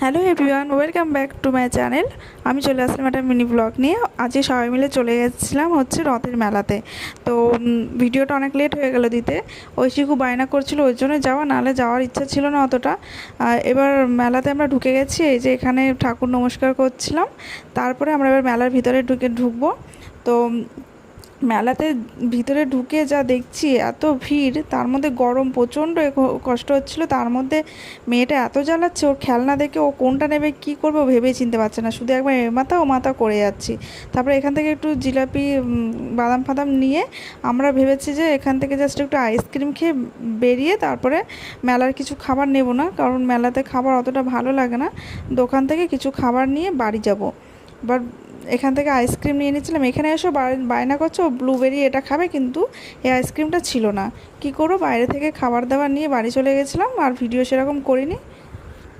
Hello everyone, welcome back to my channel. আমি চলে আসলাম একটা মিনি ব্লগ নিয়ে। আজকে সবাই মিলে চলে গেছিলাম হচ্ছে রথের মেলাতে। তো ভিডিওটা অনেক লেট হয়ে গেল দিতে। ঐশিকু বায়না করছিল ওই জন্য যাওয়া, নাহলে যাওয়ার ইচ্ছা ছিল না অতটা। এবার মেলাতে আমরা ঢুকে গেছি, এই যে এখানে ঠাকুর নমস্কার করছিলাম। তারপরে আমরা এবার মেলার ভিতরে ঢুকবো। তো মেলাতে ভিতরে ঢুকে যা দেখছি, এত ভিড়, তার মধ্যে গরম প্রচণ্ড কষ্ট হচ্ছিল। তার মধ্যে মেয়েটা এত জ্বালাচ্ছে, ওর খেলনা দেখে ও কোনটা নেবে কী করবে ও ভেবেই চিনতে পারছে না, শুধু একবার এ মাথা ও মাথা করে যাচ্ছি। তারপরে এখান থেকে একটু জিলাপি বাদাম ফাদাম নিয়ে আমরা ভেবেছি যে এখান থেকে জাস্ট একটু আইসক্রিম খেয়ে বেরিয়ে তারপরে মেলার কিছু খাবার নেব না, কারণ মেলাতে খাবার অতটা ভালো লাগে না। দোকান থেকে কিছু খাবার নিয়ে বাড়ি যাব। এবার এখান থেকে আইসক্রিম নিয়ে নিচ্ছিলাম, এখানে এসেও বায়না করছে ও ব্লুবেরি এটা খাবে, কিন্তু এই আইসক্রিমটা ছিল না। কি করবো, বাইরে থেকে খাবার দাবার নিয়ে বাড়ি চলে গেছিলাম, আর ভিডিও সেরকম করিনি।